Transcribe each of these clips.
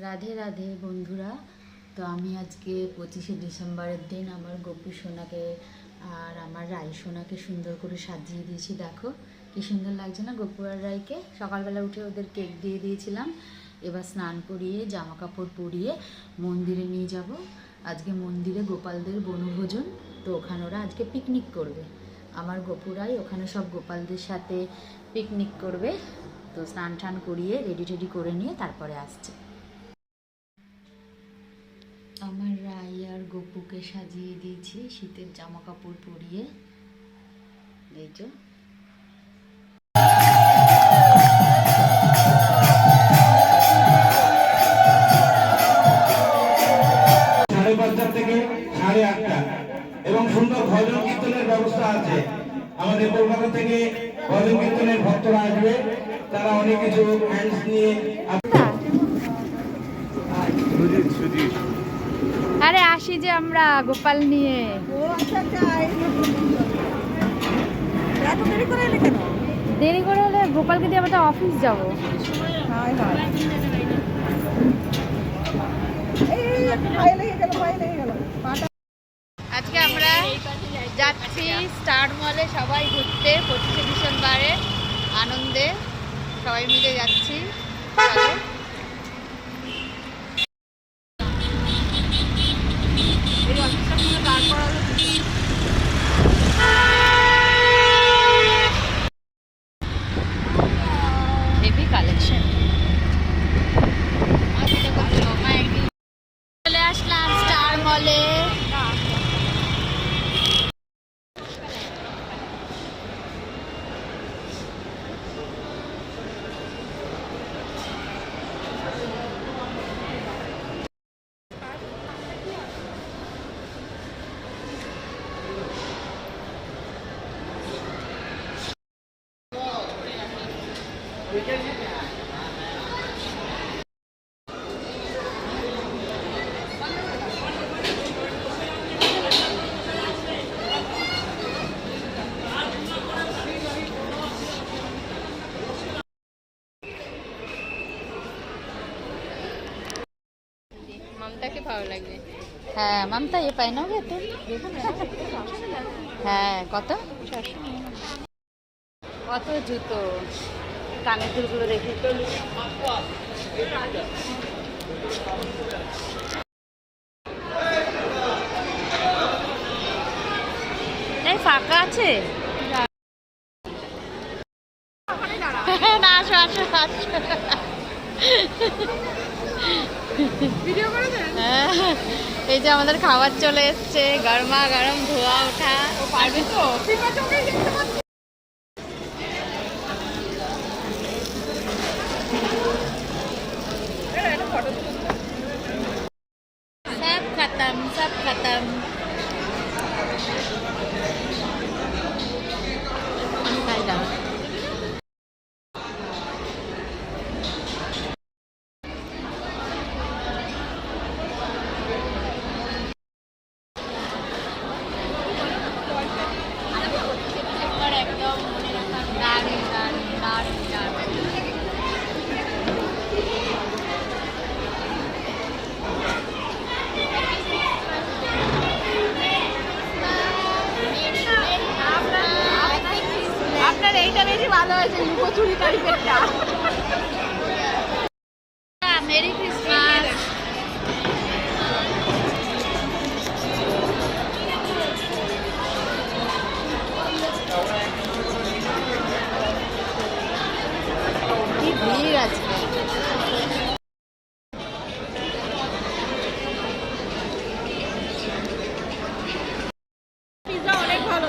রাধে রাধে বন্ধুরা। তো আমি আজকে 25শে ডিসেম্বরের দিন আমার গোপী সোনাকে আর আমার রাই সোনাকে সুন্দর করে সাজিয়ে দিয়েছি। দেখো কি সুন্দর লাগছে না গোপু আর রাইকে। সকালবেলা উঠে ওদের কেক দিয়ে দিয়েছিলাম। এবার স্নান করিয়ে জামা কাপড় পরিয়ে মন্দিরে নিয়ে যাব। আজকে মন্দিরে গোপালদের বনভোজন, তো ওখানে ওরা আজকে পিকনিক করবে। আমার গোপুরাই ওখানে সব গোপালদের সাথে পিকনিক করবে। তো স্নান টান করিয়ে রেডি টেডি করে নিয়ে তারপরে আসছে। আমার রাই আর গোপুকে সাজিয়ে দিয়েছি শীতের জামা কাপড় পরিয়ে। এই যে সাড়ে 5টা থেকে সাড়ে 8টা এবং সুন্দর ভজন কীর্তনের ব্যবস্থা আছে। আমাদের কলকাতা থেকে ভজন কীর্তনের ভক্তরা আসবে, তারা অনেক কিছু হ্যান্ডস নিয়ে। আরে আসি যে আমরা গোপাল নিয়ে। দেরি করে হলে গোপালকে দিয়ে আবার অফিস যাবো। আজকে আমরা যাচ্ছি স্টার মলে সবাই ঘুরতে 25শে ডিসেম্বরে আনন্দে সবাই মিলে যাচ্ছি। চলো। Heavy collection. চলে আসলাম স্টার মলে। মামতাকে ভালো লাগবে। হ্যাঁ মামতা এ পাই না গে তো। হ্যাঁ কত কত জুতো, কানের দুলগুলো দেখি। এই ফাঁকা আছে না? আসো আসো আসো। এই যে আমাদের খাবার চলে এসছে, গরমা গরম ধোয়া ওঠা। পারবে তো? সব খতম সব খতম। একদম মনে রাখার দারুণ দারুণ দারুণ দারুণ। আপনার এইটা বেশি ভালো হয়েছে, লুকোচুরি টাইপেরটা। Merry Christmas. কি ভিড় আজকে।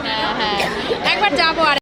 হ্যাঁ হ্যাঁ একবার যাবো। আর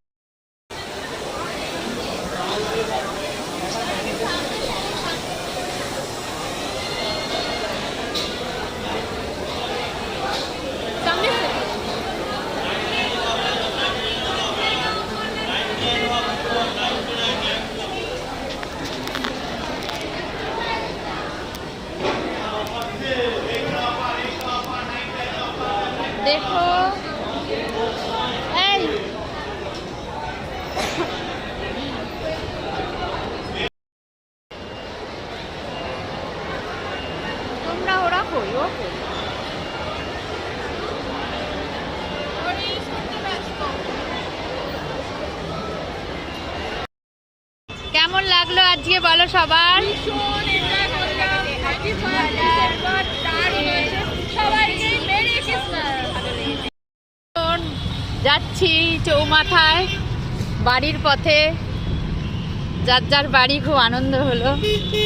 কেমন লাগলো আজকে বলো সবার? যাচ্ছি চৌমাথায় বাড়ির পথে, যার যার বাড়ি, খুব আনন্দ হলো,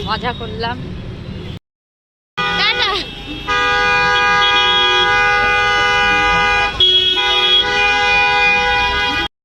মজা করলাম।